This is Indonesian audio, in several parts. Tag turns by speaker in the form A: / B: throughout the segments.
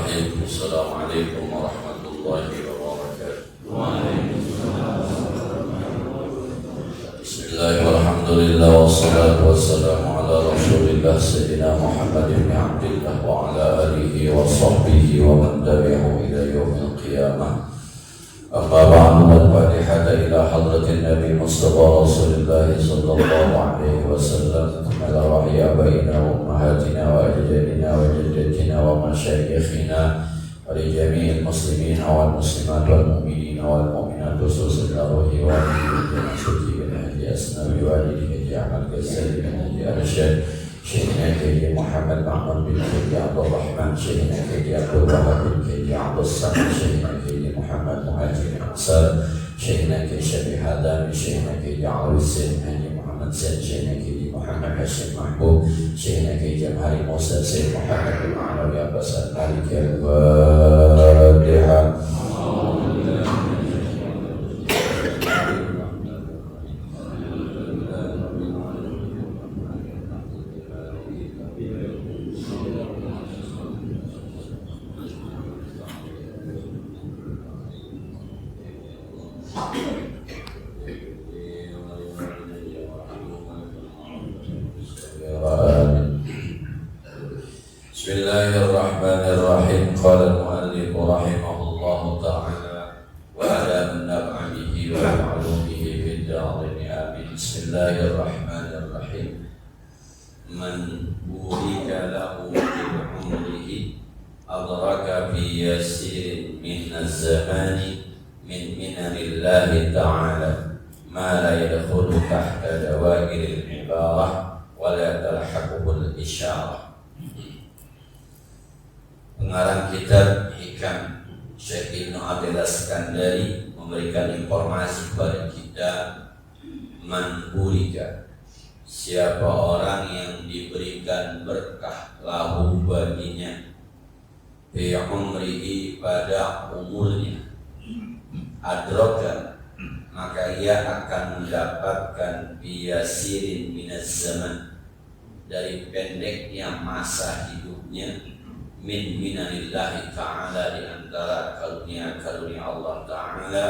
A: Bismillahirrahmanirrahim. Assalamualaikum warahmatullahi wabarakatuh. Bismillahirrahmanirrahim. Alhamdulillah wassalatu wassalamu ala Rasulillah Sayyidina Muhammad ibn Abdillah wa ala alihi wa sahbihi wa man tabi'ahu ila yaumil qiyamah. Amma ba'du, al-Fatihah ila hadratin Nabi Mustafa Rasulullah sallallahu alaihi wasallam. Ala wahyi abaina wa ummahatina wa ajdadina wa jaddatina wa masyayikhina wa li jami'il muslimina wal muslimat wal mu'minina wal mu'minat khususan arwahi wa alihi bin Haji Asnawi wa alihi Ahmad Ghazali bin Haji Arsyad Syekhina Haji Muhammad Ma'mun bin Haji Abdul Rahman Syekhina Haji Abdul Wahab bin Haji Abdul Samad Syekhina Haji Muhammad Muhajir Ansar Syekhina Haji Syabih Hadami Syekhina Haji Al-Husain Haji Muhammad Zain Syekhina Haji Muhammad Hashim Mahbub Syekhina Haji Jamhari Musa Sayyid Muhammad bin Alawi Abbas Al-Malik Al-Fatihah. Bismillahirrahmanirrahim. Qala al-mu'allif rahimahullahu ta'ala wa ala man naf'a bihi wa ma'lumihi fid darain amin. Bismillahirrahmanirrahim. Man burika lahu fi umrihi adraka fi yasirin min az-zamani min minanillahi ta'ala ma la yadkhulu tahta dawairil ibarah wa la talhaquhu al-isyarah. Pengarang kitab Hikam Syekh Ibnu Abdillah Skandari memberikan informasi kepada kita, man burika, siapa orang yang diberikan berkah lahu baginya fi umrihi, pada umurnya, adraka, maka ia akan mendapatkan biyasirin minaz zaman, dari pendeknya masa hidupnya, min minanillahi ta'ala, di antara karunia Allah ta'ala,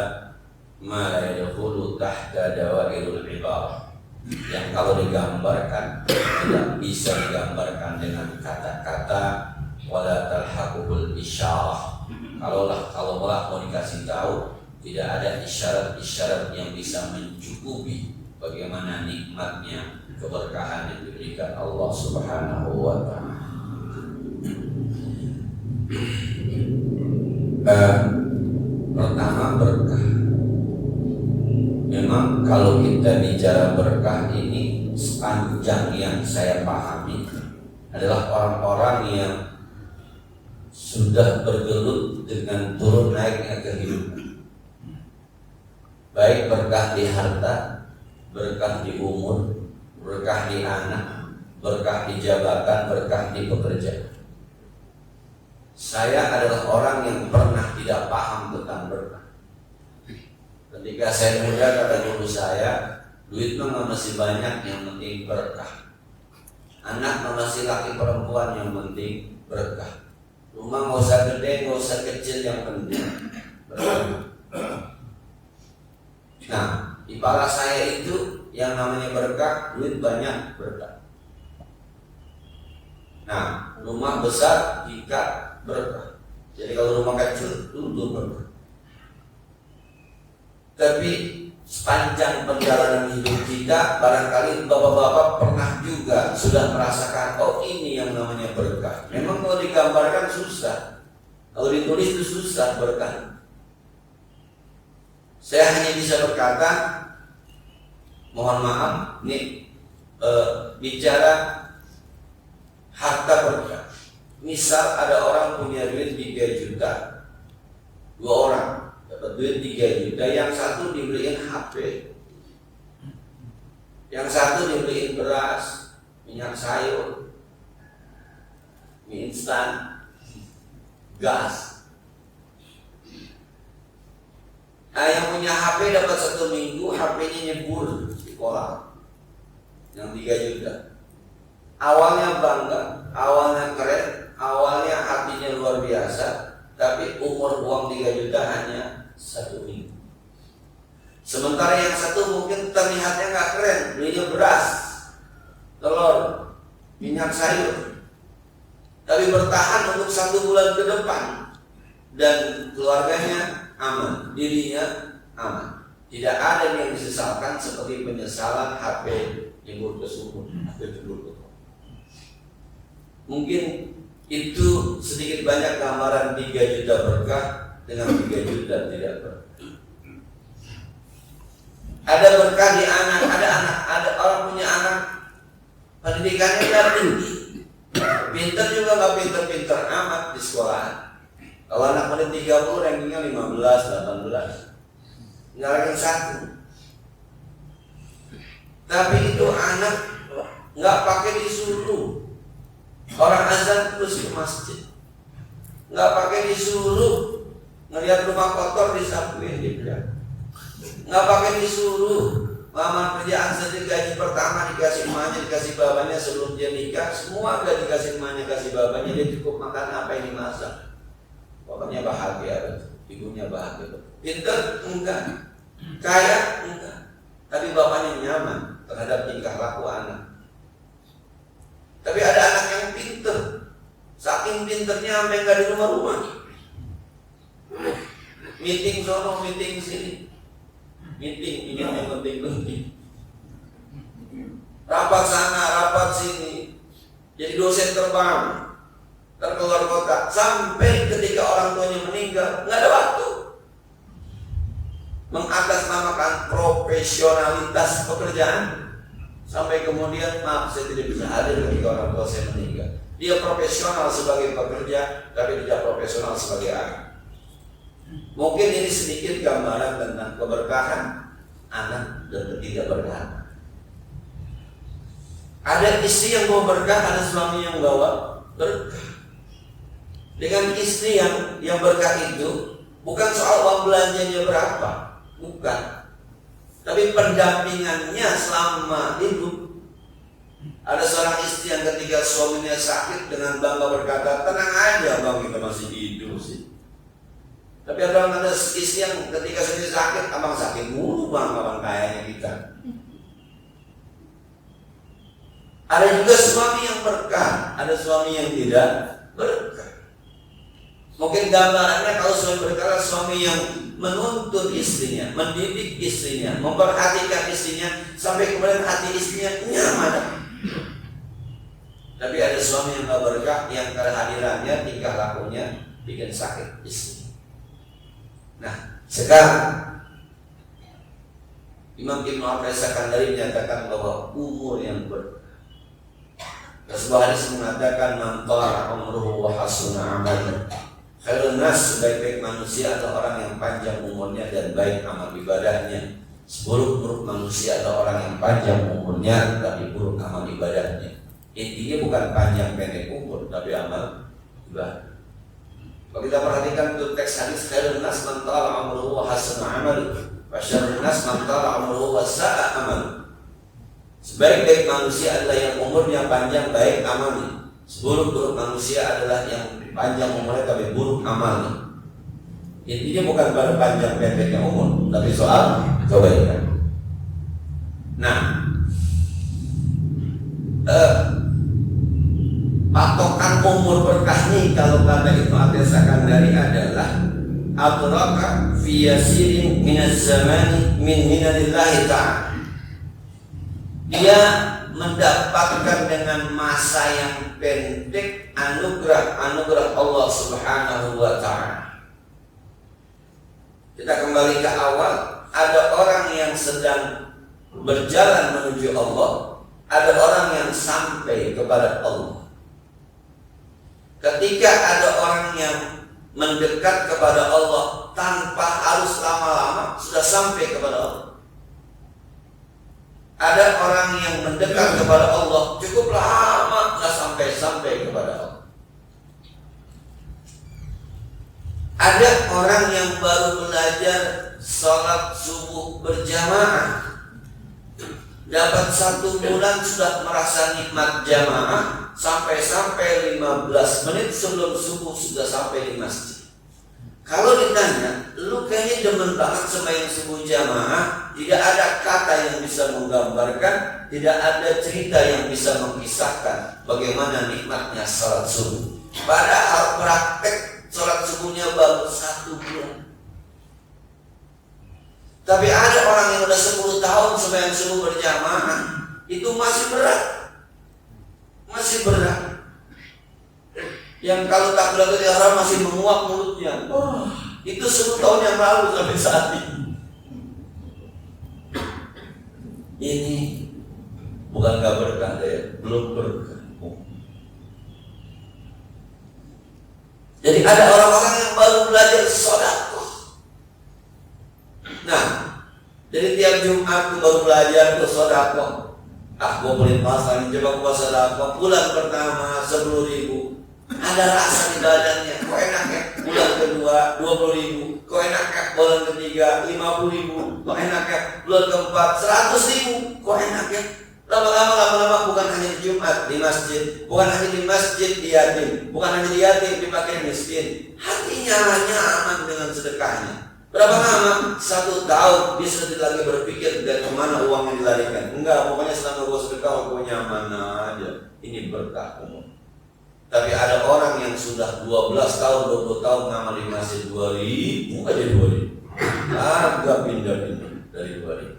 A: ma la yadkhulu tahta dawairul ibarah, yang kalau digambarkan tidak bisa digambarkan dengan kata-kata, wala talhaquhul isyarah, kalau mau dikasih tahu tidak ada isyarat-isyarat yang bisa mencukupi bagaimana nikmatnya keberkahan yang diberikan Allah Subhanahu wa ta'ala. Pertama, berkah. Memang kalau kita bicara berkah ini, sepanjang yang saya pahami adalah orang-orang yang sudah bergelut dengan turun naiknya kehidupan, baik berkah di harta, berkah di umur, berkah di anak, berkah di jabatan, berkah di pekerjaan. Saya adalah orang yang pernah tidak paham tentang berkah. Ketika saya muda, kata guru saya, duit mah masih banyak, yang penting berkah. Anak masih laki perempuan, yang penting berkah. Rumah nggak usah gede, nggak usah kecil, yang penting berkah. Nah, di kepala saya itu yang namanya berkah, duit banyak, berkah. Nah, rumah besar jika berkah. Jadi kalau rumah kecil itu berkah. Tapi sepanjang perjalanan hidup kita, barangkali bapak-bapak pernah juga sudah merasakan, oh ini yang namanya berkah. Memang kalau digambarkan susah, kalau ditulis itu susah berkah. Saya hanya bisa berkata, mohon maaf, nih bicara harta berkah. Misal ada orang punya duit 3 juta, 2 orang dapat duit 3 juta, yang satu dibeliin HP, yang satu dibeliin beras, minyak sayur, mie instan, gas. Nah, yang punya HP dapat 1 minggu, HP-nya nyebur di sekolah, yang 3 juta. Awalnya bangga, awalnya keren, awalnya hatinya luar biasa, tapi umur uang 3 juta hanya 1 minggu. Sementara yang satu mungkin terlihatnya nggak keren, belinya beras, telur, minyak sayur, tapi bertahan untuk 1 bulan ke depan dan keluarganya aman, dirinya aman. Tidak ada yang disesalkan seperti penyesalan HP nyebur ke sumur, HP nyebur ke sumur. Mungkin itu sedikit banyak gambaran 3 juta berkah dengan 3 juta tidak berkah. Ada berkah di anak, ada orang punya anak pendidikannya tidak tinggi, pinter juga nggak pinter-pinter amat di sekolah. Kalau anak muda 30 rankingnya 15, 18, nggak ranking 1. Tapi itu anak nggak pakai disuruh, orang azan terus ke masjid, nggak pakai disuruh, ngelihat rumah kotor disapuin dia. Nggak pakai disuruh, lamar kerjaan saja gaji pertama dikasih emaknya, dikasih babanya sebelum dia nikah, semua gak dikasih emaknya, kasih babanya, dia cukup makan apa yang dimasak. Pokoknya bahagia, ibunya bahagia. Pinter? Enggak. Kaya? Enggak. Tapi bapaknya nyaman terhadap tingkah laku anak. Tapi ada anak yang pinter, saking pinternya sampai nggak di rumah-rumah. Meeting sono, meeting sini. Meeting, ini yang penting-penting. Rapat sana, rapat sini. Jadi dosen terbang, terkeluar kota. Sampai ketika orang tuanya meninggal, nggak ada waktu. Mengatasnamakan profesionalitas pekerjaan. Sampai kemudian, maaf saya tidak bisa hadir ketika orang tua saya meninggal. Dia profesional sebagai pekerja, tapi tidak profesional sebagai anak. Mungkin ini sedikit gambaran tentang keberkahan anak dan ketidakberkahan. Ada istri yang bawa berkah, ada suami yang bawa berkah. Dengan istri yang berkah itu bukan soal uang belanjanya berapa, bukan. Tapi pendampingannya selama hidup. Ada seorang istri yang ketika suaminya sakit dengan bangga berkata, tenang aja bang, kita masih hidup sih. Tapi ada istri yang ketika sendiri sakit, abang sakit mulu bang, abang kayaknya kita. Ada juga suami yang berkah, ada suami yang tidak berkah. Mungkin gambarannya kalau suami berkah, suami yang menuntut istrinya, mendidik istrinya, memperhatikan istrinya, sampai kemudian hati istrinya nyaman. Tapi ada suami yang gak berkah, yang kehadirannya, tingkah lakunya bikin sakit istri. Nah, sekarang Imam Ibnu Al-Sakandari menyatakan bahwa umur yang berkah. Sebuah hadis mengatakan man tala umruhu wa hasuna amaluhu. Khairun nas, sebaik-baik manusia adalah orang yang panjang umurnya dan baik amal ibadahnya. Seburuk-buruk manusia adalah orang yang panjang umurnya tapi buruk amal ibadahnya. Intinya bukan panjang pendek umur, tapi amal ibadah. Kalau kita perhatikan untuk teks hadis, khairun nas man tala umruhu wa hasuna amaluhu, wa syarrun nas man tala umruhu wa sa'a amaluhu. Sebaik-baik manusia adalah yang umurnya panjang baik amalnya. Seburuk-buruk manusia adalah yang panjang umurnya tapi buruk amalnya. Intinya bukan pada panjang pendeknya umur, tapi soal kebaikan. Nah, patokan umur berkah nih kalau kata Ibnu Al-Sakandari adalah adraka fi yasirin minaz zamani min minadillahi ta'ala. Dia mendapatkan dengan masa yang pendek anugerah Allah Subhanahu wa ta'ala. Kita kembali ke awal, ada orang yang sedang berjalan menuju Allah, ada orang yang sampai kepada Allah. Ketika ada orang yang mendekat kepada Allah tanpa harus lama-lama sudah sampai kepada Allah. Ada orang yang mendekat kepada Allah cukup lama nggak sampai kepada Allah. Ada orang yang baru belajar sholat subuh berjamaah, dapat 1 bulan sudah merasa nikmat jamaah,
B: sampai 15 menit sebelum subuh sudah sampai di masjid. Kalau ditanya, lu kayaknya demen banget sembahyang subuh jamaah, tidak ada kata yang bisa menggambarkan, tidak ada cerita yang bisa mengisahkan bagaimana nikmatnya salat subuh. Padahal praktek salat subuhnya baru 1 bulan. Tapi ada orang yang udah 10 tahun sembahyang subuh berjamaah, itu masih berat. Masih berat. Yang kalau takbiratul ihram masih menguap mulutnya. Itu 10 tahun yang lalu sampai saat ini. Ini bukan gak berkah ya, belum berkah. Jadi ada orang-orang yang baru belajar sedekah. Nah, jadi tiap Jumat tuh baru belajar tuh sedekah. Gue boleh pasang, coba gua sedekah. Bulan pertama 10.000. Ada rasa di badannya, kok enak ya. Bulan kedua 20.000, kok enak ya. Bulan ketiga 50.000, kok enak ya. Bulan keempat 100.000, kok enak ya. Lama-lama bukan hanya di Jumat di masjid, bukan hanya di masjid di yatim, bukan hanya di yatim dipakai miskin. Hatinya nyaman dengan sedekahnya. Berapa lama? 1 tahun dia sudah tidak lagi berpikir dari kemana uangnya dilarikan. Enggak, pokoknya selama gue sedekah gue nyaman aja. Ini berkah umum. Tapi ada orang yang sudah 12 tahun, 20 tahun ngamal di masjid 2.000 aja 2.000. Agak pindah-pindah dari 2.000.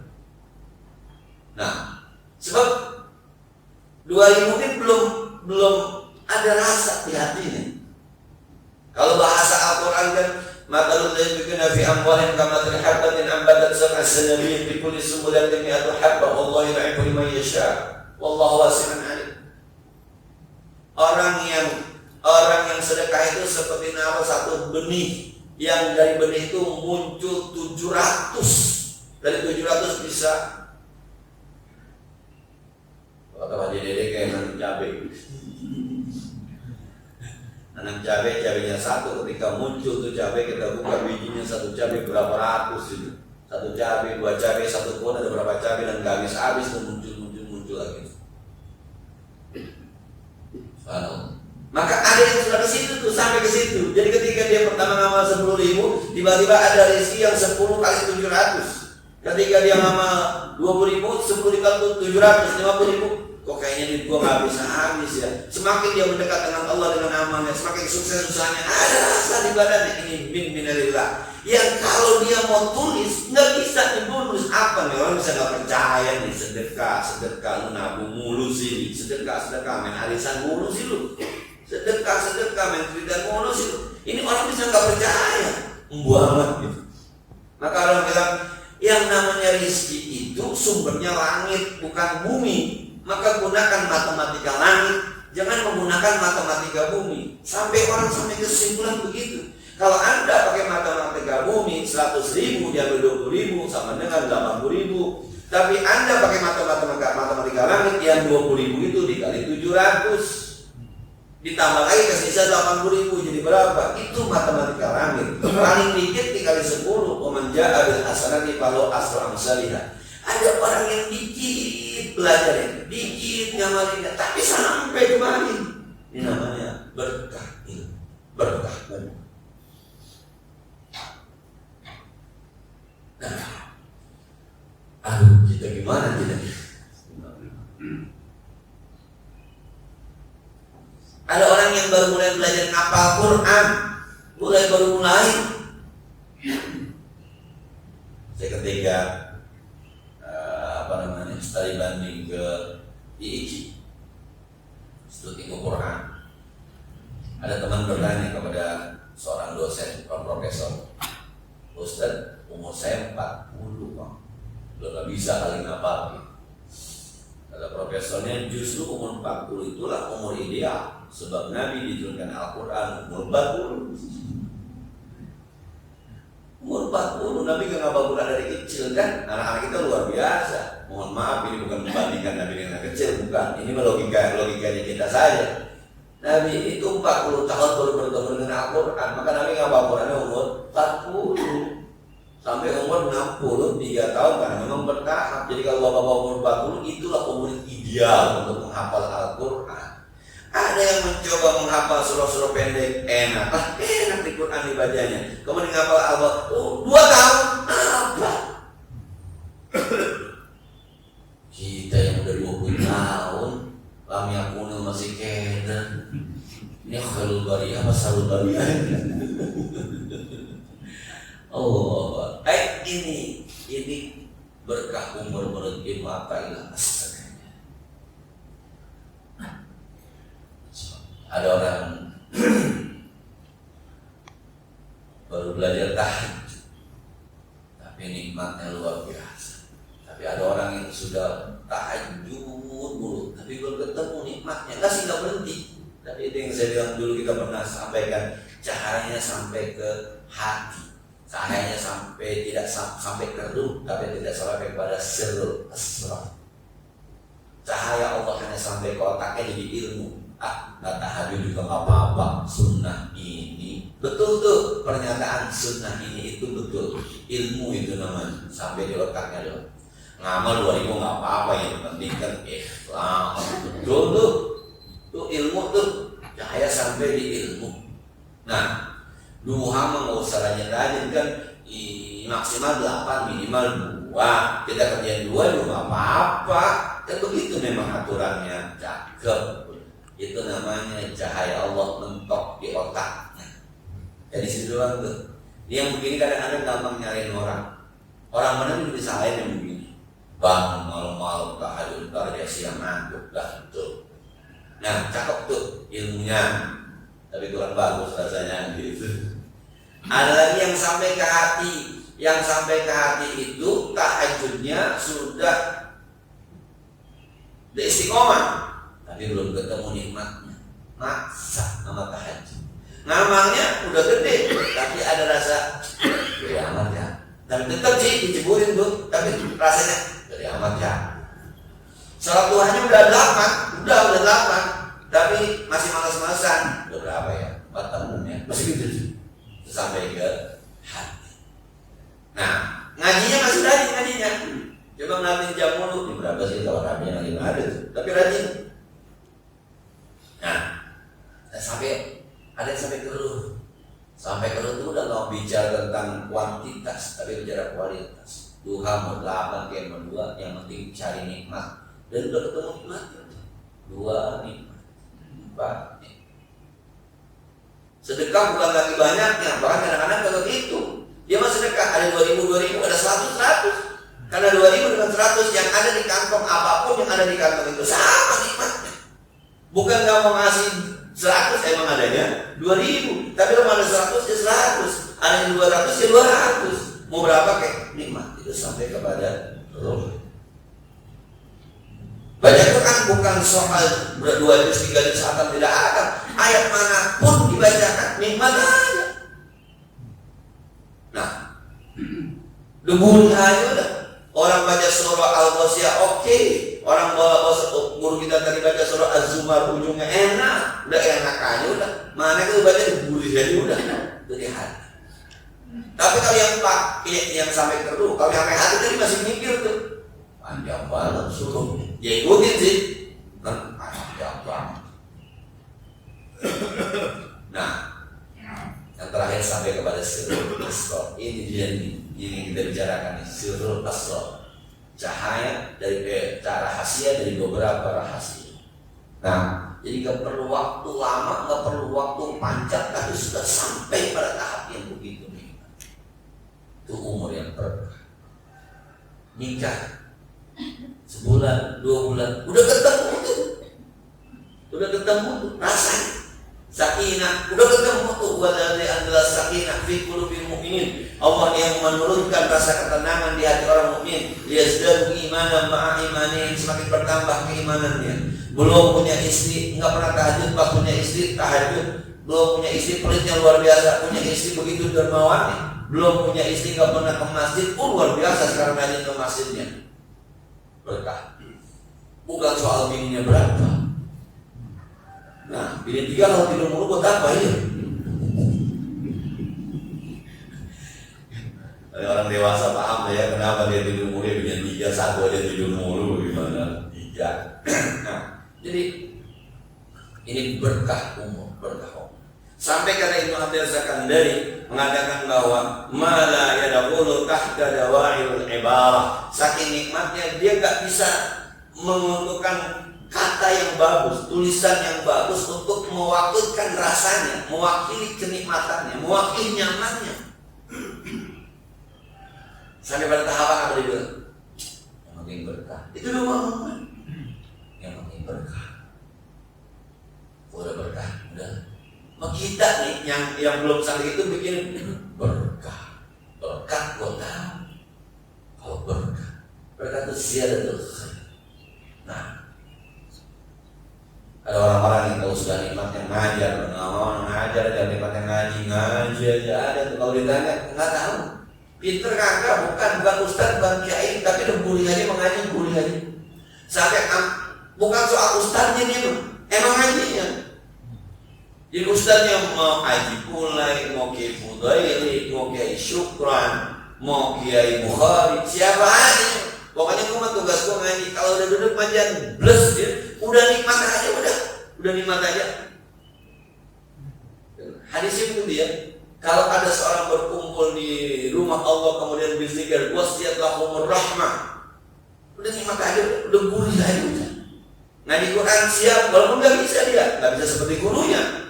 B: Nah, sebab 2.000 mungkin belum ada rasa di hatinya. Kalau bahasa Al-Quran kan, matalul ladzina fi amwalihim kamathali habbatin ambatat sab'a sanabiyyin fi kulli sunbulatin mi'atu habbah wallahu yud'ifu liman yasha' wallahu wasi'un 'alim. Orang yang sedekah itu seperti naruh satu benih, yang dari benih itu muncul 700. Dari 700 bisa, kata Pak Dede kayak nanam cabai. Nanam cabai, cabainya satu, ketika muncul tuh cabai kita buka bijinya, satu cabai berapa ratus itu. Satu cabai, 2 cabai, 1 pohon ada berapa cabai dan gak habis-habis tuh muncul lagi. Maka ada yang sudah ke situ tuh, sampai ke situ. Jadi ketika dia pertama ngamal 10.000, tiba-tiba ada rezeki yang 10 kali 700. Ketika dia ngamal 20.000, 10 dikali 700, 50.000. Kok kayaknya duit gua nggak bisa habis ya. Semakin dia mendekat dengan Allah dengan amalnya, semakin sukses usahanya. Ada rasa di badannya, ini min minalillah. Yang kalau dia mau tulis nggak bisa dibonus. Apa nih, orang bisa nggak percaya nih, sedekah lu nabung mulu sih, sedekah main arisan mulu sih lu, sedekah main kreditan mulu sih lu. Ini orang bisa nggak percaya, amat gitu. Maka orang bilang yang namanya rezeki itu sumbernya langit bukan bumi. Maka gunakan matematika langit, jangan menggunakan matematika bumi. Sampai orang sampai kesimpulan begitu. Kalau Anda pakai matematika bumi, 100.000 diambil 20.000 sama dengan 80.000. Tapi Anda pakai matematika langit yang 20.000 itu dikali 700. Ditambah lagi ke sisa 80.000 jadi berapa? Itu matematika langit. Paling dikit dikali 10. Waman ja'a bil hasanati falahu asyru amsalihha. Ada orang yang dikit belajarnya, dikit ngamalinnya, tapi sampai kemarin. Ini namanya berkah ilmu, berkah ilmu. Nah, kita gimana kita? Ada orang yang baru mulai belajar ngapal Quran, baru mulai. Saya ketika studi banding ke IIC, studi Quran. Ada teman bertanya kepada seorang dosen, profesor, Ustaz, umur saya 40, Bang. Udah gak bisa kali ngapal. Kata profesornya, justru umur 40 itulah umur ideal. Sebab Nabi diturunkan Al-Quran umur 40. Umur 40, Nabi gak ngapal Quran dari kecil kan? Anak-anak kita luar biasa. Mohon maaf, ini bukan membandingkan Nabi dengan kecil, bukan. Ini logikanya kita saja. Nabi itu 40 tahun baru bertemu dengan Al-Quran. Maka Nabi ngapal Qurannya umur 40. Sampai umur 63 tahun karena memang bertahap. Jadi kalau bapak umur 40, itulah umur ideal untuk menghafal Al-Quran. Ada yang mencoba menghafal surah-surah pendek, enak di Quran dibacanya. Kemudian menghafal Allah, 2 tahun, apa? Kita yang udah 20 tahun, lam yakunul masih keder. Ini khairul bariyah apa sarul bariyah? Allah, ini berkah umur menurut ilmu apa ilah astaganya. Ada orang baru belajar tahajud, tapi nikmatnya luar biasa. Tapi ada orang yang sudah tahajud mulu, tapi belum ketemu nikmatnya, nggak berhenti. Tapi itu yang saya bilang dulu, kita pernah sampaikan, cahayanya sampai ke hati, cahayanya sampai tidak sampai ke ruh, tapi tidak sampai kepada sirrul asrar. Cahaya Allah hanya sampai ke otaknya jadi ilmu. Nggak tahajud juga nggak apa-apa. Sunnah ini betul tuh, pernyataan sunnah ini itu betul. Ilmu itu namanya, sampai di otaknya loh. Ngamal 2000 nggak apa-apa, yang penting kan ikhlas. Betul tuh, ilmu tuh, cahaya sampai di ilmu. Nah, duha mah nggak usah rajin-rajin kan, maksimal 8, minimal 2. Kita kerjain 2 juga nggak apa-apa. Dan begitu memang aturannya, cakep. Itu namanya cahaya Allah mentok di otaknya. Jadi situ doang tuh. Dia yang begini kadang-kadang gampang nyariin orang. Orang mana juga disalahin yang begini. Bangun malam-malam tahajud, ntar dia siang ngantuk, dah tuh. Nah, cakep tuh ilmunya, tapi kurang bagus rasanya gitu. Ada lagi yang sampai ke hati. Yang sampai ke hati itu tahajudnya sudah di istiqomah, tapi belum ketemu nikmatnya. Maksa nama tahajud. Ngamalnya udah gede, tapi ada rasa gede amat ya. Tapi tetap sih diceburin tuh, tapi rasanya gede amat ya. Sholat duhanya udah 8, tapi masih malas-malasan. Udah berapa ya? 4 tahun ya, masih gitu sih. Sampai ke hati. Nah, ngajinya masih rajin ngajinya. Coba ngeliatin jam mulu, di berapa sih kalau rapinya lagi nggak ada tuh, tapi rajin. Nah, sampai ada yang sampai keruh. Sampai keruh itu udah nggak bicara tentang kuantitas, tapi bicara kualitas. Duha mau 8 kayak mau 2, yang penting cari nikmat. Dan udah ketemu nikmat. 2 nikmat, 4 nikmat. Sedekah bukan lagi banyaknya, bahkan kadang-kadang kalau gitu dia mah sedekah ada 2000, ada 100. Karena 2000 dengan 100 yang ada di kantong, apapun yang ada di kantong itu sama nikmatnya. Bukan nggak mau ngasih 100, emang adanya 2000, tapi kalau ada 100 ya 100, ada yang 200 ya 200. Mau berapa kayak nikmat itu sampai kepada roh. Baca Quran bukan soal 2 juz 3 juz akan tidak ada. Ayat manapun dibacakan nikmat aja. Nah, debun aja udah. Orang baca surah Al-Ghasyiyah oke. Orang bawa guru kita tadi baca surah Az-Zumar ujungnya enak. Udah enak aja udah. Mana itu baca debun aja udah. Itu di hati. Tapi kalau yang sampai keruh, kalau yang sampai hati tadi masih mikir tuh. Panjang banget suruh. Ya ikutin sih. Kan panjang banget. Nah, yang terakhir sampai kepada sirrul asrar. Ini dia nih, ini kita bicarakan nih, sirrul asrar. Cahaya dari rahasia dari beberapa rahasia. Nah, jadi nggak perlu waktu lama, nggak perlu waktu panjang, tapi sudah sampai pada tahap yang begitu nih. Itu umur yang berkah. Nikah sebulan, 2 bulan, udah ketemu tuh, rasanya. Sakinah, udah ketemu tuh, wadali adalah sakinah fi qulubil mu'minin. Allah yang menurunkan rasa ketenangan di hati orang mukmin. Liyazdadu imanan ma'a imanin, semakin bertambah keimanannya. Belum punya istri, enggak pernah tahajud, pas punya istri tahajud. Belum punya istri, pelitnya luar biasa. Punya istri begitu dermawannya. Belum punya istri, enggak pernah ke masjid, luar biasa sekarang rajin ke masjidnya. Berkah. Bukan soal bininya berapa. Nah, bini 3 kalau tidur mulu buat apa ya? Ada orang dewasa paham ya kenapa dia tidur mulu, bini 3, 1 aja tidur mulu gimana? 3. Nah, jadi Ini berkah umur, berkah umur. Sampai karena Ibnu Hajar Sakandari mengatakan bahwa mala yadkhulu tahta dawa'il ibarah. Saking nikmatnya dia nggak bisa menentukan kata yang bagus, tulisan yang bagus untuk mewakilkan rasanya, mewakili kenikmatannya, mewakili nyamannya. Sampai pada tahapan apa dia bilang? Yang penting berkah. Itu doang. Yang penting berkah. Udah berkah, udah. Nah, kita nih yang belum sampai itu bikin berkah. Berkah gua tahu. Kalau berkah itu ziyadatul khair. Nah, ada orang-orang yang tahu sudah nikmatnya ngajar, ngajar aja nikmatnya ngaji aja ada tuh. Kalau ditanya nggak tahu. Pinter kagak, bukan ustaz, bukan kiai, tapi udah gurih aja mengaji, gurih aja. Sampai bukan soal ustaznya nih, emang ngajinya. Jadi ustaznya mau Haji Pulai, mau Kiai Fudaili, mau Kiai Syukran, mau Kiai Bukhari, siapa aja. Pokoknya gue mah tugas gue ngaji. Kalau udah duduk panjang, bless dia, udah nikmat aja, udah nikmat aja. Hadisnya itu dia. Kalau ada seorang berkumpul di rumah Allah kemudian berzikir, wasiyatlahumur rahmah, udah nikmat aja, udah gurih aja. Ngaji Quran siap, walaupun nggak bisa dia, nggak bisa seperti gurunya.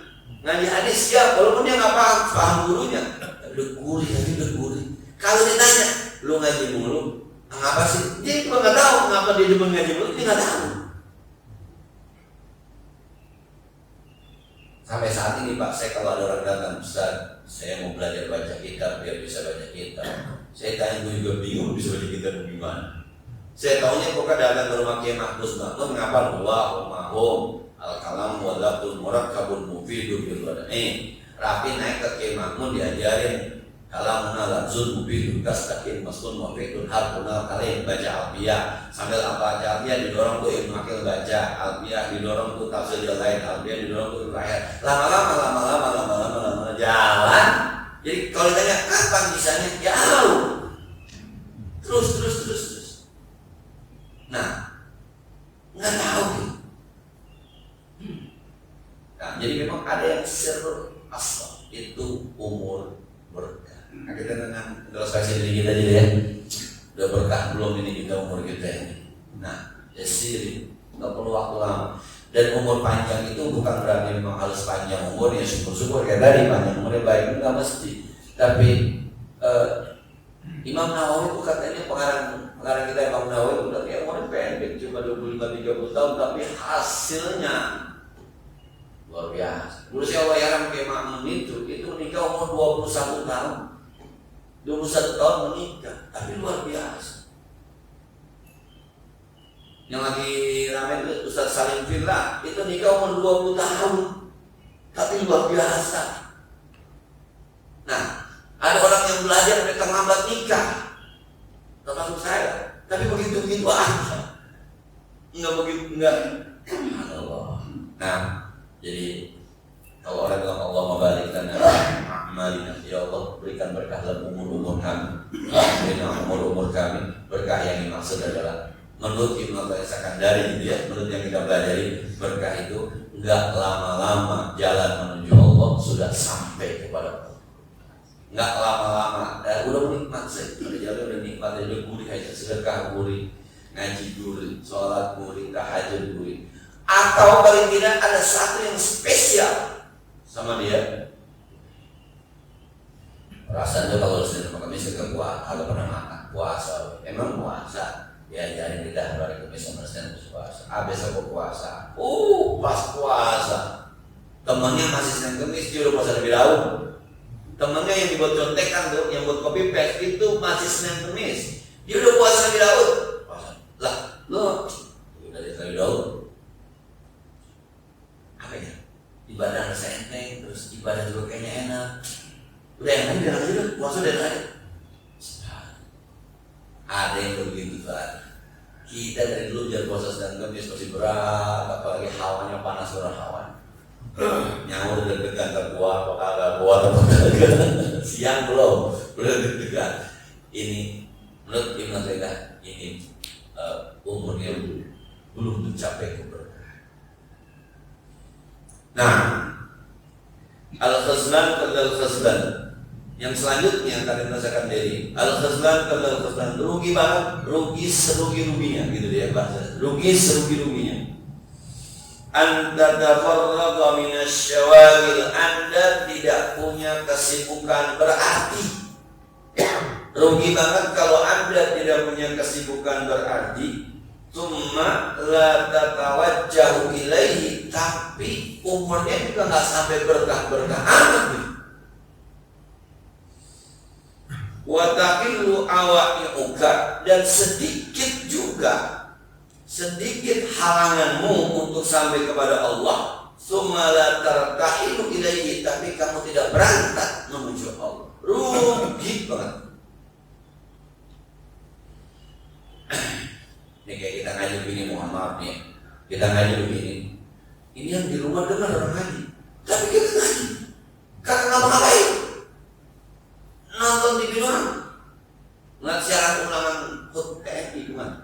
B: Ngaji hadis siap, walaupun dia nggak paham gurunya, udah gurih aja, udah gurih. Kalau ditanya, lu ngaji mulu, ngapa sih? Dia juga nggak tahu ngapa dia cuma ngaji mulu, dia nggak tahu. Sampai saat ini Pak, saya kalau ada orang datang, Ustaz, saya mau belajar baca kitab biar bisa baca kitab. Saya tanya, gue juga bingung bisa baca kitab gimana. Saya tahunya pokoknya datang ke rumah Kiai Mahfuz Mahmud ngapal Allahumma al-kalam wa lafzul murakkabun mufidun bil badani. Rapi naik ke Kiai Mahmud diajarin kalamuna lafzul mufidun kastaqim maslun mufidun harfuna kalim baca alfiyah. Sambil apa alfiyah didorong tuh Ibnu Aqil baca, alfiyah didorong tuh tafsir yang lain, alfiyah didorong tuh ayat. Lama-lama jalan. Jadi kalau ditanya kapan bisanya? Jauh. Terus. Nah, nggak tahu. Nah, jadi memang ada yang sirrul asal itu umur berkah. Nah, kita dengan ilustrasi diri kita aja ya. Udah berkah belum ini kita umur kita ini. Nah, sendiri nggak perlu waktu lama. Dan umur panjang itu bukan berarti memang harus panjang umurnya, syukur-syukur kayak tadi panjang umurnya baik, nggak mesti. Tapi Imam Nawawi itu katanya pengarang kita Imam Nawawi itu katanya umurnya pendek cuma 25-30 tahun tapi hasilnya luar biasa. Dulu saya wayaran ke Makmun itu menikah umur 21 tahun 21 tahun menikah tapi luar biasa. Yang lagi ramai itu Ustaz Salim Firlah itu nikah umur 20 tahun tapi luar biasa. Nah, ada orang yang belajar sampai terlambat nikah, termasuk saya. Tapi begitu aja, enggak. Allah. Nah, jadi kalau orang bilang Allah membalikkan amalina, ya Allah berikan berkah dalam umur kami, berikan umur kami. Berkah yang dimaksud adalah menurut Ibnu Hajar Sakandari gitu ya, menurut yang kita pelajari berkah itu enggak lama-lama jalan menuju Allah sudah sampai kepada Allah. Nggak lama-lama, udah menikmat saya, udah nikmat, udah gurih aja, sedekah gurih, ngaji gurih, sholat gurih, tahajud gurih. Atau paling tidak ada satu yang spesial sama dia. Rasanya kalau Senin sama Kamis kita puasa, kalau pernah makan puasa, emang puasa. Ya jadi kita hari Kamis sama Senin puasa. Besok puasa, pas puasa, temannya masih Senin Kamis dia udah puasa lebih dahulu. Temennya yang dibuat contekan tuh, yang buat copy paste itu masih Senin Kemis. Dia udah puasa lebih dahulu. Lah, lo udah lebih dahulu. Apa ya? Ibadah rasa enteng, terus ibadah juga kayaknya enak. Udah enak aja deh, puasa udah enak. Ada yang begitu kan. Kita dari dulu jangan puasa Senin Kemis masih berat, apalagi hawanya panas berat hawan. Nyawa udah deg-degan terkuat, kagak kuat, siang belum, udah deg-degan. Ini menurut Ibnu Hajar ini umurnya belum mencapai keberkahan. Nah, al-khazlan kadal khazlan. Yang selanjutnya tadi merasakan diri. Al-khazlan kadal khazlan. Rugi banget, rugi serugi-ruginya gitu dia bahasa. Rugi serugi-ruginya. Anda tafarraga minasyawagil, Anda tidak punya kesibukan berarti. Rugi banget kalau Anda tidak punya kesibukan berarti. Tsumma la tatawajjahu ilaihi, tapi umurnya juga nggak sampai berkah-berkah amat. Wa taqillu awa'i'uka, dan sedikit halanganmu untuk sampai kepada Allah. Tsumma la tartahilu ilaihi, tapi kamu tidak berangkat menuju Allah. Rugi banget. Ini kayak kita ngaji begini, mohon maaf nih. Kita ngaji begini. Ini yang di rumah dengar orang ngaji, tapi kita ngaji karena nggak ngapain. Nonton TV doang, ngeliat siaran ulangan HUT TNI gimana.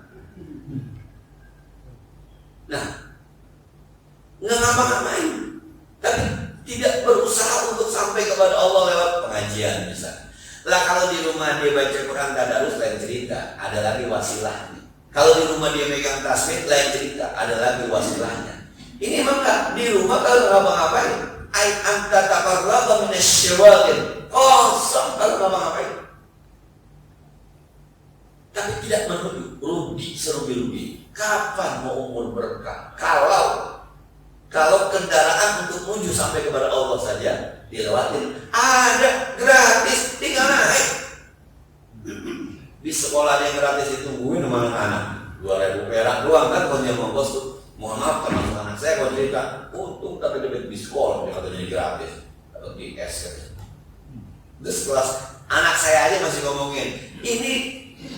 B: Nah, nggak ngapa-ngapain, tapi tidak berusaha untuk sampai kepada Allah lewat pengajian misalnya. Lah kalau di rumah dia baca Quran tadarus lain cerita, ada lagi wasilahnya. Kalau di rumah dia megang tasbih lain cerita, ada lagi wasilahnya. Ini maka di rumah kalau ngapa-ngapain, ai anta tafarraga minasyawagil, kosong kalau ngapa-ngapain. Tapi tidak menuju, rugi serugi-rugi. Kapan mau umur berkah? Kalau kendaraan untuk menuju sampai kepada Allah saja dilewatin, ada gratis, tinggal naik. Di sekolah yang gratis itu tungguin sama anak-anak 2.000 perak doang kan. Kalau dia mau bos tuh, mohon maaf termasuk anak saya kalau cerita, untung tapi dapat di sekolah dia katanya gratis, dapat di S kan. Terus kelas anak saya aja masih ngomongin, ini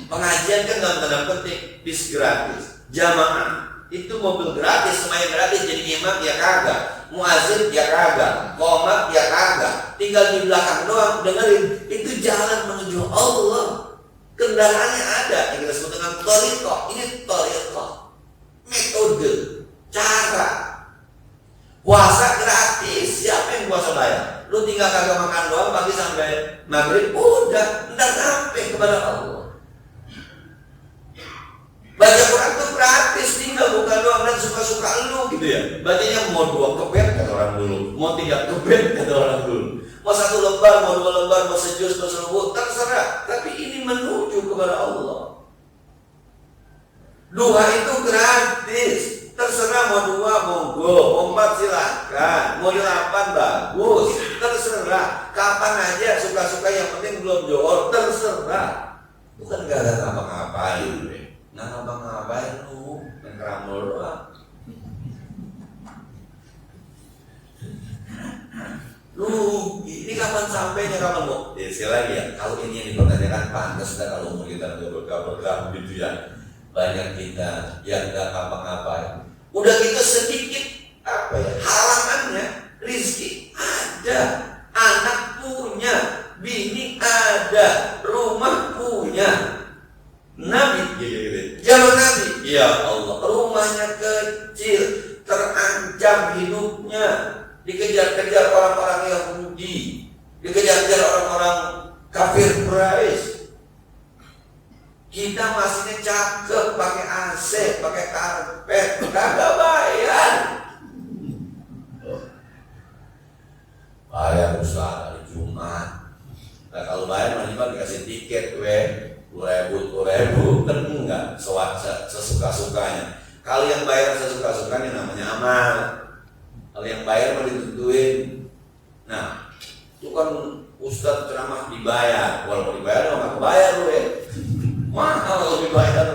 B: pengajian kan dalam tanda petik bis gratis, jamaah itu mobil gratis, semuanya gratis, jadi imam ya kagak, muazin ya kagak, qomat ya kagak, tinggal di belakang doang dengerin. Itu jalan menuju Allah. Kendaraannya ada, yang kita sebut dengan thariqah. Ini thariqah, metode, cara. Puasa gratis, siapa yang puasa bayar? Lu tinggal kagak makan doang pagi sampai maghrib, udah, ntar sampai kepada Allah. Baca Quran itu gratis, tinggal buka doang dan suka-suka lu gitu ya. Bacanya mau 2 kebet kata orang dulu, mau 3 kebet kata orang dulu, mau 1 lembar, mau 2 lembar, mau sejus, mau 1000, terserah. Tapi ini menuju kepada Allah. Duha itu gratis, terserah mau 2 monggo, mau 4 silakan, mau 8 bagus, terserah. Kapan aja suka-suka, yang penting belum johor, terserah. Bukan gak ada ngapa-ngapain, nggak ngapa-ngapain lu, main keramul doang. Lu ini kapan sampainya, kapan mau? Ya sekali lagi ya, kalau ini yang dipertanyakan pantas dah kalau umur kita udah berkah gitu ya. Banyak kita yang nggak ngapa-ngapain. Udah gitu sedikit apa ya halangannya, rizki ada, anak punya, bini ada, rumah punya. Nabi gitu. Zaman Nabi, ya Allah, rumahnya kecil, terancam hidupnya, dikejar-kejar orang-orang Yahudi, dikejar-kejar orang-orang kafir Quraisy. Kita masihnya cakep, pakai AC, pakai karpet, kagak bayar. Bayar usaha hari Jumat. Nah, kalau bayar minimal dikasih tiket, 2.000 kan enggak, sesuka-sukanya. Kalau yang bayar sesuka-sukanya namanya amal. Kalau yang bayar mau ditentuin. Nah, itu kan ustadz ceramah dibayar. Walaupun dibayar nggak kebayar lu ya. Mahal kalau dibayar.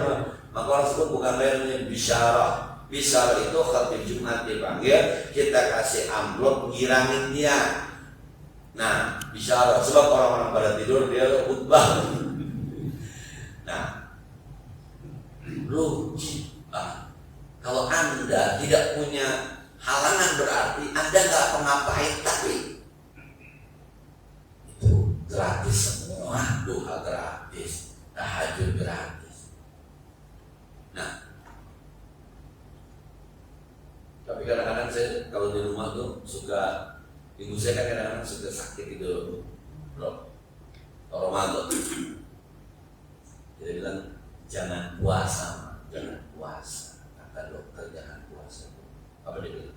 B: Maka orang sebut bukan bayarnya bisyarah. Bisyarah itu khatib Jumat dipanggil, kita kasih amplop ngirangin dia. Nah, bisyarah sebab orang-orang pada tidur dia khutbah. Nah, rugi. Kalau Anda tidak punya halangan berarti Anda nggak ngapain, tapi itu gratis semua. Duha gratis, tahajud gratis. Nah, tapi kadang-kadang saya kalau di rumah tuh suka ibu saya kan kadang-kadang suka sakit itu, bro. Ramadan. Dia bilang jangan puasa, jangan puasa. Kata dokter jangan puasa. Apa dia bilang?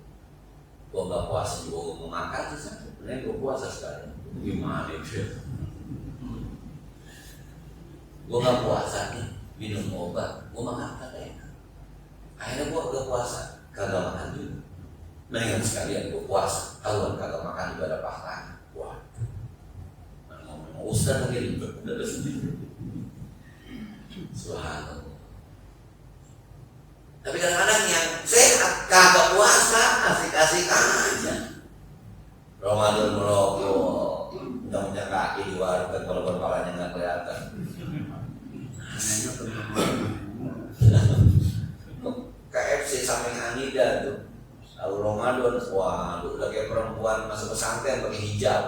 B: Gua nggak puasa juga gua mau makan sih, sebenarnya gua puasa sekarang. Gimana itu? Gua nggak puasa nih, minum obat, gua makan katanya. Akhirnya gua nggak puasa, kagak makan juga. Mendingan sekalian gua puasa, tahuan kagak makan juga ada pahalanya. Wah, ngomong ustaz lagi udah sendiri. Subhanallah. Tapi kadang-kadang yang sehat kagak puasa, asik-asik aja. Ramadan merokok, undang-undang kaki di warung kan kalau kepalanya nggak kelihatan. KFC samping Anida tuh, lalu Ramadan, waduh, udah kayak perempuan masuk pesantren pakai hijab.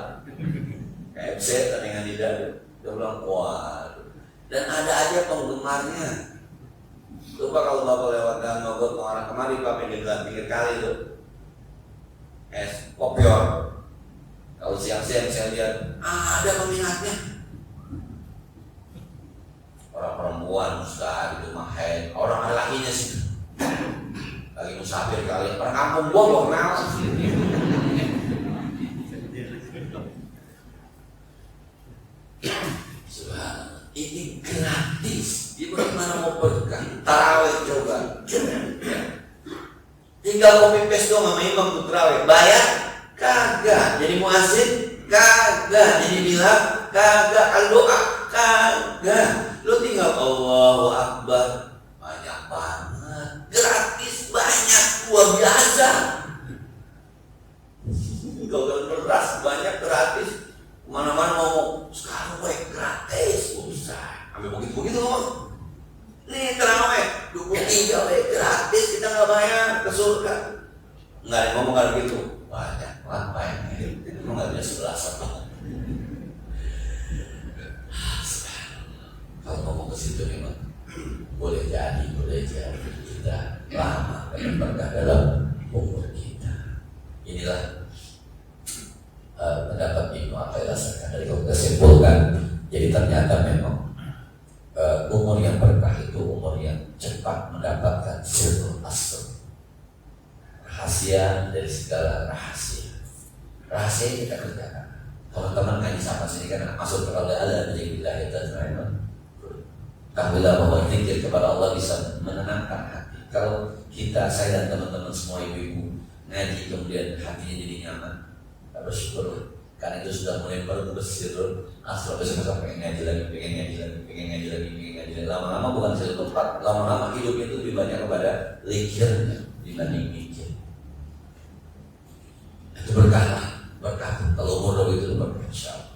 B: KFC samping Anida tuh, dia bilang waduh. Dan ada aja penggemarnya. Coba kalau bapak lewat dan mogot mau arah kemari, bapak pinggir kali tuh, es kopior. Kalau siang-siang saya lihat ada peminatnya. Orang perempuan ustaz itu mah head, orang lelakinya sih lagi musafir kali, orang kampung gua belum kenal. Subhanallah, ini gratis. Ibu mana mau berkah? Tarawih coba, tinggal copy paste doang sama imam tuh tarawih. Bayar? Kagak. Jadi muazzin? Kagak. Jadi bilang? Kagak. Al-doa? Kagak. Lu tinggal Allahu Akbar, banyak banget, gratis banyak, luar biasa. Gagal beras banyak gratis, mana-mana mau sekarang gue gratis, bisa ambil begitu loh. Nih terawih 23 we gratis, kita nggak bayar ke surga. Nggak ada ngomong kayak gitu, banyak banget, emang nggak bisa 11 apa. Kalau ngomong ke situ memang boleh jadi kita lama dan berkah dalam umur kita. Inilah pendapat Ibnu Athaillah dari kita simpulkan. Jadi ternyata memang umur yang berkah itu umur yang cepat mendapatkan sirrul asr, rahasia dari segala rahasia. Rahasia yang kita kerjakan. Teman-teman ngaji sama sini kan masuk kepada Allah dari wilayah tajwid. Ketahuilah bahwa zikir kepada Allah bisa menenangkan hati. Kalau kita, saya dan teman-teman semua ibu-ibu ngaji kemudian hatinya jadi nyaman, bersyukur. Karena itu sudah mulai bersir. Besok pengen ngaji lagi. Lama-lama bukan satu tempat. Lama-lama hidup itu lebih banyak kepada zikirnya dibanding mikir. Itu berkah. Kalau umur itu berkah, insyaallah.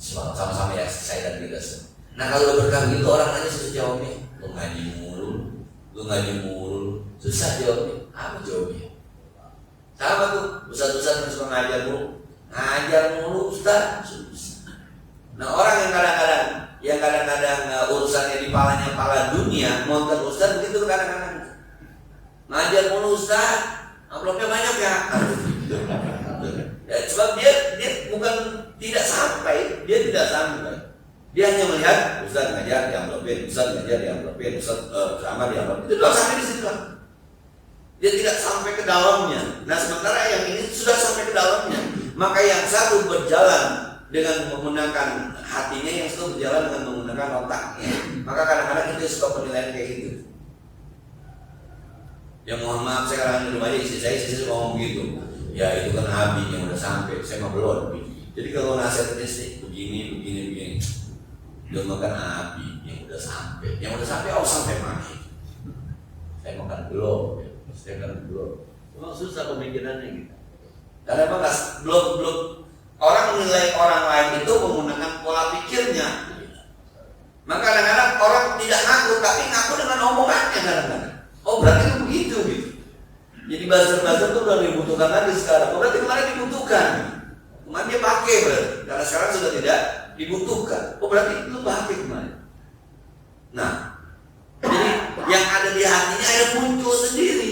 B: Sama-sama ya saya dan kita semua. Nah kalau berkah gitu orang nanya susah jawabnya. Lu ngaji mulu, susah jawabnya. Apa jawabnya? Sama tuh, ustaz-ustaz yang suka ngajar mulu ustaz, susah. Nah orang yang kadang-kadang urusannya di pala dunia, monten ustaz begitu kadang-kadang. Ngajar mulu ustaz, amplopnya banyak ya. Ya sebab dia bukan tidak sampai. Dia hanya melihat ustaz ngajar di amplopin, ustaz sama di amplopin. Itu doang sampai di situ lah. Dia tidak sampai ke dalamnya. Nah sementara yang ini sudah sampai ke dalamnya. Maka yang satu berjalan dengan menggunakan hatinya, yang satu berjalan dengan menggunakan otaknya. Maka kadang-kadang kita suka penilaian kayak gitu. Ya mohon maaf saya kadang-kadang di rumah aja istri saya ngomong gitu. Ya itu kan Habib yang udah sampai, saya mah belum. Jadi kalau nasihat istri begini. Dia makan Abi yang udah sampai oh sampai mana? Saya makan belum. Memang susah pemikirannya gitu. Karena memang belum orang menilai orang lain itu menggunakan pola pikirnya. Maka kadang-kadang orang tidak ngaku, tapi ngaku dengan omongannya kadang-kadang. Oh berarti itu begitu gitu. Jadi buzzer itu udah dibutuhkan lagi sekarang. Oh, berarti kemarin dibutuhkan. Kemarin dia pakai berarti. Karena sekarang sudah tidak dibutuhkan. Oh berarti itu pakai kemarin. Nah, jadi yang ada di hatinya akhirnya muncul sendiri.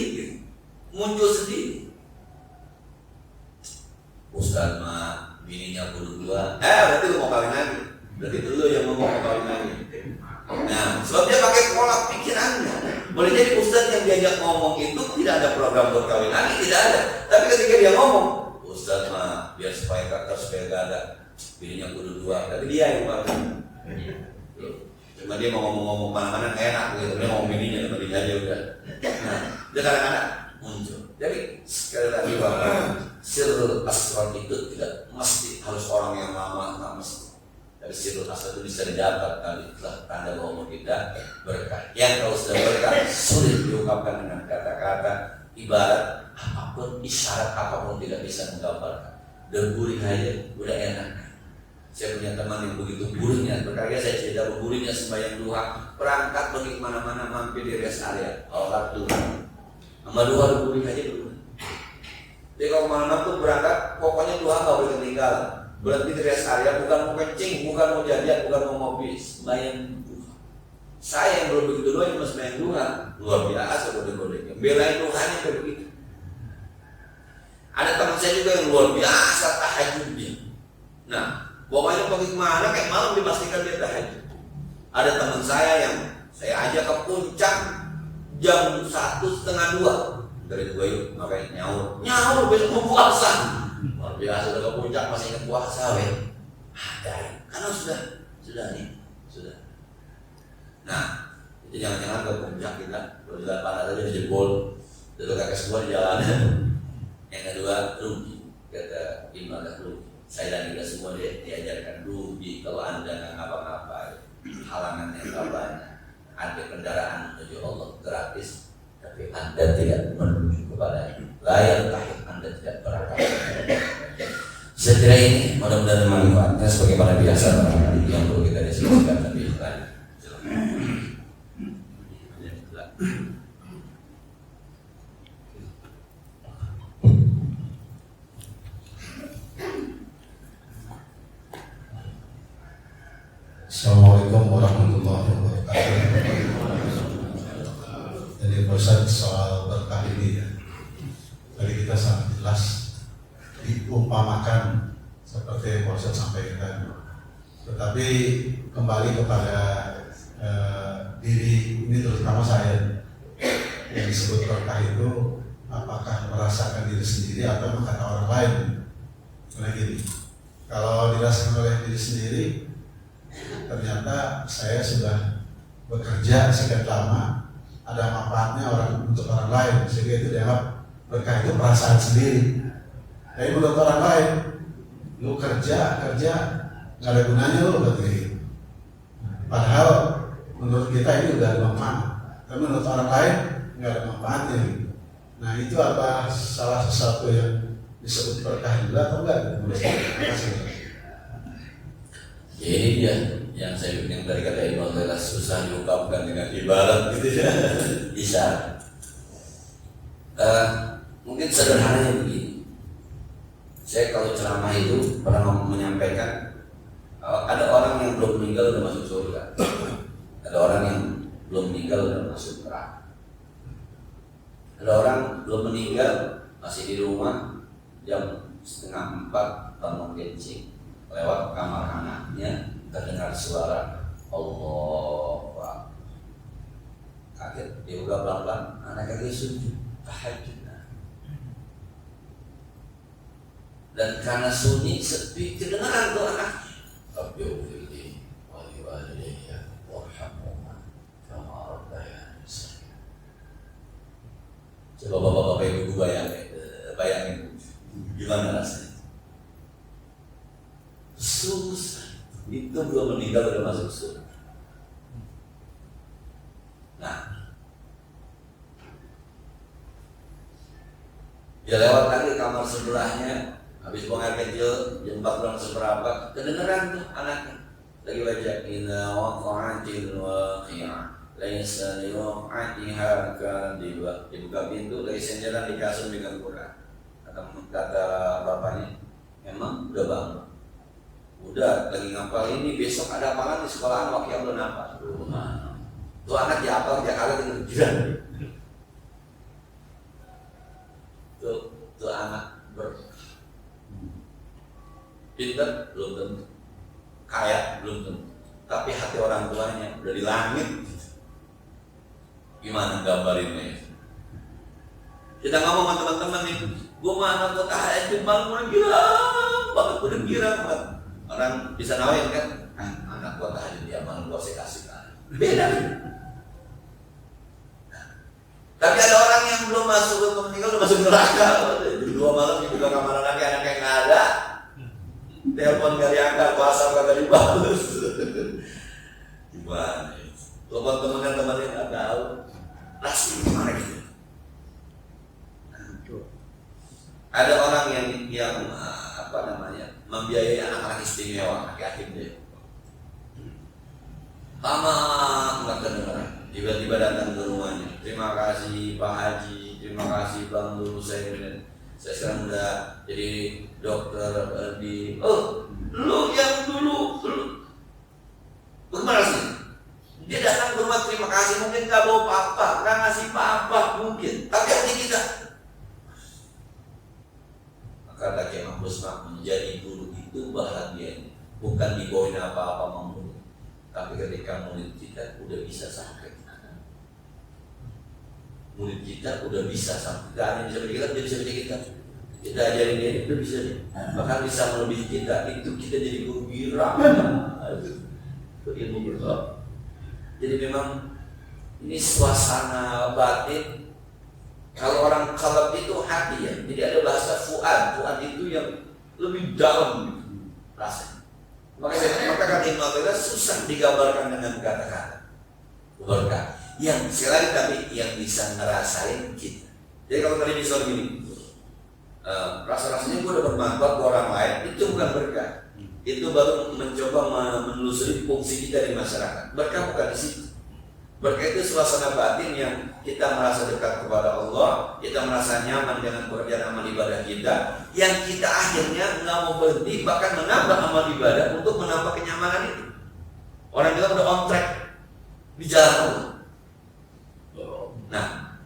B: Ustaz mah bininya kudu dua. Berarti lu mau kawin lagi. Berarti lu yang mau kawin lagi. Nah, sebab dia pakai pola pikirannya. Boleh jadi Ustaz yang diajak ngomong itu tidak ada program buat kawin lagi, tidak ada. Tapi ketika dia ngomong, Ustaz mah biar supaya kakak supaya gak ada bininya kudu dua. Tapi dia yang kawin. Cuma dia mau ngomong-ngomong mana-mana enak gitu. Dia mau bininya sama dia aja udah. Nah, dia kadang-kadang muncul. Jadi sekali lagi bahwa sirrul asrar itu tidak mesti harus orang yang lama, nggak mesti. Dari sirrul asrar itu bisa didapat kali tanda bahwa kita berkah. Yang kalau sudah berkah sulit diungkapkan dengan kata-kata, ibarat apapun, isyarat apapun tidak bisa menggambarkan. Dan gurih aja udah enak. Saya punya teman yang begitu gurihnya, berkarya saya cerita gurihnya sembahyang duha, berangkat pergi kemana-mana mampir di rest area, sholat dulu. Sama duha gurih aja dulu. Jadi kalau kemana-mana tuh berangkat, pokoknya duha nggak boleh ketinggalan. Berarti di rest area bukan mau kencing, bukan mau jadian, bukan mau ngopi, sembahyang duha. Saya yang belum begitu dulu cuma sembahyang duha, luar biasa boleh-bolehnya. Belain duhanya kayak begitu. Ada teman saya juga yang luar biasa tahajudnya. Nah, pokoknya pergi kemana kayak malam dipastikan dia tahajud. Ada teman saya yang saya ajak ke puncak jam 1:30 dari gue yuk ngapain nyaur besok mau puasa. Luar biasa udah ke puncak masih ingat puasa ada karena sudah nih. Nah itu jangan-jangan ke puncak kita kalau sudah panas aja jebol dulu kakek semua di jalanan. Yang kedua rugi kata imadah rugi. Saya dan kita semua diajarkan rugi kalau anda nggak ngapa-ngapain, halangannya nggak banyak, ada kendaraan menuju Allah gratis, tapi anda tidak menuju kepada layar tahid, anda tidak berakal. Saya kira ini mudah-mudahan manfaatnya sebagaimana biasa barangkali yang perlu kita diskusikan lebih lanjut.
C: Assalamualaikum warahmatullahi wabarakatuh. Jadi Ustaz soal berkah ini ya, tadi kita sangat jelas diumpamakan seperti yang Ustaz sampaikan. Tetapi kembali kepada diri ini terutama saya yang disebut berkah itu apakah merasakan diri sendiri atau kata orang lain? Karena gini, kalau dirasakan oleh diri sendiri ternyata saya sudah bekerja sekian lama, ada manfaatnya untuk orang lain, sehingga itu dianggap berkah itu perasaan sendiri. Tapi menurut orang lain, lu kerja nggak ada gunanya lu berarti. Padahal menurut kita ini udah ada manfaat, tapi menurut orang lain nggak ada manfaatnya. Nah itu apa salah sesuatu yang disebut berkah juga atau enggak?
B: Jadi dia yang saya bikin dari kata Imam adalah susah diungkapkan dengan ibarat gitu ya. Bisa. Mungkin sederhananya begini. Saya kalau ceramah itu pernah menyampaikan ada orang yang belum meninggal udah masuk surga. Ada orang yang belum meninggal udah masuk neraka. Ada orang belum meninggal masih di rumah jam 3:30 bangun kencing. Lewat kamar anaknya terdengar suara Allah. Kaget, dia buka pelan-pelan, anaknya lagi sujud tahajud. Dan karena sunyi sepi kedengaran tuh anaknya. Rabbighfirli wa liwalidayya warhamhuma kama rabbayani shaghira. Coba bapak-bapak ibu bayangin gimana rasanya. Susah, itu belum meninggal udah masuk surga. Nah, dia lewat lagi kamar sebelahnya, habis buang air kecil, jam 4:00 kedengeran tuh anaknya lagi baca inna waqa'atil waqi'ah laisa liwaqa'atiha kadhiba. Dibuka pintu, lagi senderan di kasur dengan Quran. Kata bapaknya, emang udah bangun? Udah, lagi ngapal ini, besok ada apalan di sekolahan wakil belum apa? Tuh anak diapal tiap kali dengan jiran. Tuh anak berkah. pintar belum tentu, kaya belum tentu, tapi hati orang tuanya udah di langit. Gimana gambarinnya? Kita ngomong sama teman-teman nih, gue mah anak gue tahajud malam udah girang banget, udah girang banget. Orang bisa nawain kan, anak gue tahajud dia malam gue saya kasih kan, beda. Tapi ada orang yang belum masuk ke meninggal udah masuk neraka. Jadi 2 malam dibuka kamar anaknya nggak ada, telepon nggak diangkat, WhatsApp nggak dibalas. Gimana? Telepon teman-temannya nggak tahu. Pasti gimana gitu? Ada orang yang apa namanya membiayai anak-anak istimewa, anak yatim dia. Lama nggak kedengeran. Tiba-tiba datang ke rumahnya. Terima kasih Pak Haji, terima kasih Bang Guru saya sekarang udah jadi dokter di. Oh, lu yang dulu bagaimana sih? Dia datang ke rumah terima kasih, mungkin nggak bawa apa-apa, nggak ngasih apa-apa mungkin, tapi hati kita. Maka lagi Imam Busma menjadi guru itu bahagia, bukan dibawain apa-apa murid, tapi ketika murid kita udah bisa sampai. Murid kita udah bisa sampai, gak ada yang bisa baca kita, dia bisa baca kita. Kita ajarin dia, udah bisa dia. Bahkan bisa melebihi kita, itu kita jadi guru girang. Ilmu berkah. Jadi memang ini suasana batin. Kalau orang kalab itu hati ya. Jadi ada bahasa fuad itu yang lebih dalam rasanya. Maka kata Ibnu Athaillah susah digambarkan dengan kata-kata. Berkah. Yang sekali tapi yang bisa ngerasain kita. Jadi kalau tadi misal gini, rasa-rasanya gue udah bermanfaat ke orang lain, itu bukan berkah. Itu baru mencoba menelusuri fungsi kita di masyarakat. Berkah bukan di situ. Berkah itu suasana batin yang kita merasa dekat kepada Allah, kita merasa nyaman dengan pekerjaan amal ibadah kita, yang kita akhirnya nggak mau berhenti, bahkan menambah amal ibadah untuk menambah kenyamanan itu. Orang kita udah on track di jalan Allah. Nah,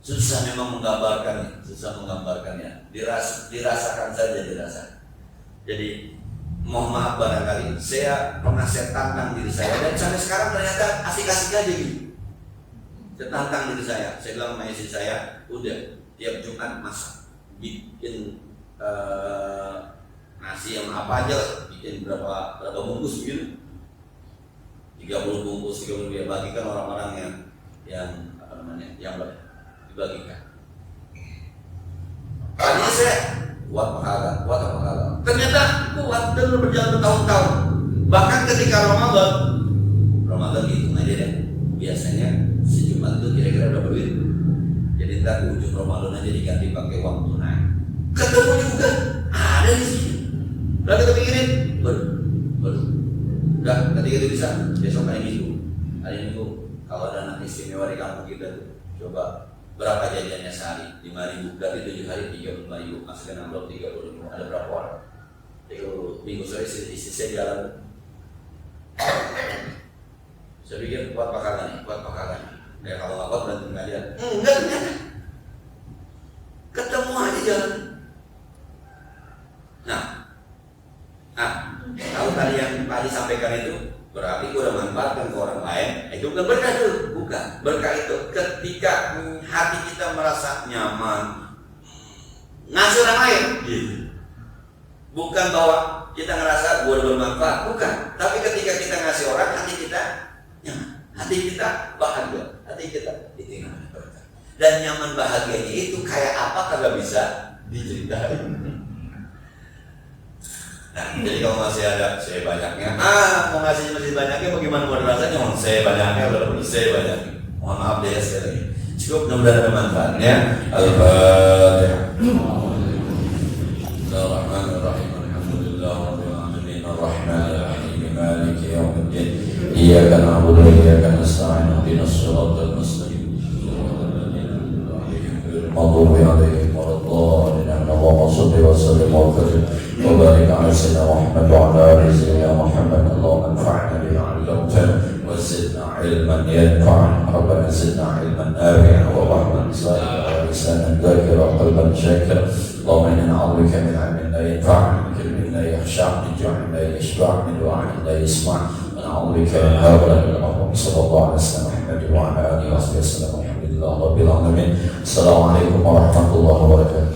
B: susah memang menggambarkannya, dirasakan saja dirasakan. Jadi mohon maaf barangkali saya tantang diri saya dan sampai sekarang ternyata asik-asik aja gitu. Saya tantang diri saya bilang sama istri saya, udah tiap Jumat masak, bikin nasi yang apa aja, bikin berapa bungkus gitu, 30 bungkus, 30 dia bagikan orang-orang yang apa namanya yang dibagikan. Tadinya saya kuat apa kagak. Ternyata kuat dan berjalan bertahun-tahun. Bahkan ketika Ramadan itu aja deh. Biasanya sejumat itu kira-kira berapa duit. Jadi ntar di ujung Ramadan aja diganti pakai uang tunai. Ketemu juga ada di sini. Lalu kita pikirin, baru. Udah ketika itu bisa besok hari Minggu. Kalau ada anak istimewa di kampung kita tuh, coba berapa jajannya sehari? 5.000, berarti 7 hari 35.000, masukkan amplop 30.000, ada berapa orang? 30 minggu sore istri saya jalan. Saya pikir kuat pakaran. Ya kalau nggak kuat berarti nggak dia. Enggak. Ketemu aja jalan. Nah, kalau tadi yang tadi sampaikan itu, berarti gue udah manfaatkan ke orang lain, itu bukan berkah tuh, bukan. Berkah itu ketika hati kita merasa nyaman ngasih orang lain, gitu. Bukan bahwa kita ngerasa gue udah bermanfaat, bukan. Tapi ketika kita ngasih orang, hati kita nyaman, hati kita bahagia, hati kita itu namanya berkah. Dan nyaman bahagianya itu kayak apa kagak bisa diceritain. Nah, jadi kalau masih ada saya banyaknya, mau ngasih masih banyaknya bagaimana mau rasanya? Saya banyaknya, saya banyaknya. Mohon maaf deh sekali lagi. Cukup mudah-mudahan ada manfaatnya. Al-Fatihah. Bismillahirrahmanirrahim. Alhamdulillahirabbil alamin. Arrahmanir rahim. Maliki yaumiddin. Iyyaka na'budu wa iyyaka nasta'in. Ihdinas siratal mustaqim. Maghdubi 'alaihim waladdallin. Allahumma shalli wa sallim wa barik وبارك على سيدنا محمد وعلى آل سيدنا محمد. اللهم انفعنا بما علمتنا وزدنا علما ينفعنا. ربنا زدنا علما نافعا ورحمة ولسانا ذاكرا وقلبا شاكرا. اللهم إنا نعوذ بك من علم لا ينفع، من علم
A: يشفع من دعاء لا يسمع ونعوذ بك من هؤلاء من الأمر صلى الله عليه وسلم محمد وعلى آله وصحبه وسلم والحمد لله رب العالمين. السلام عليكم ورحمة الله وبركاته.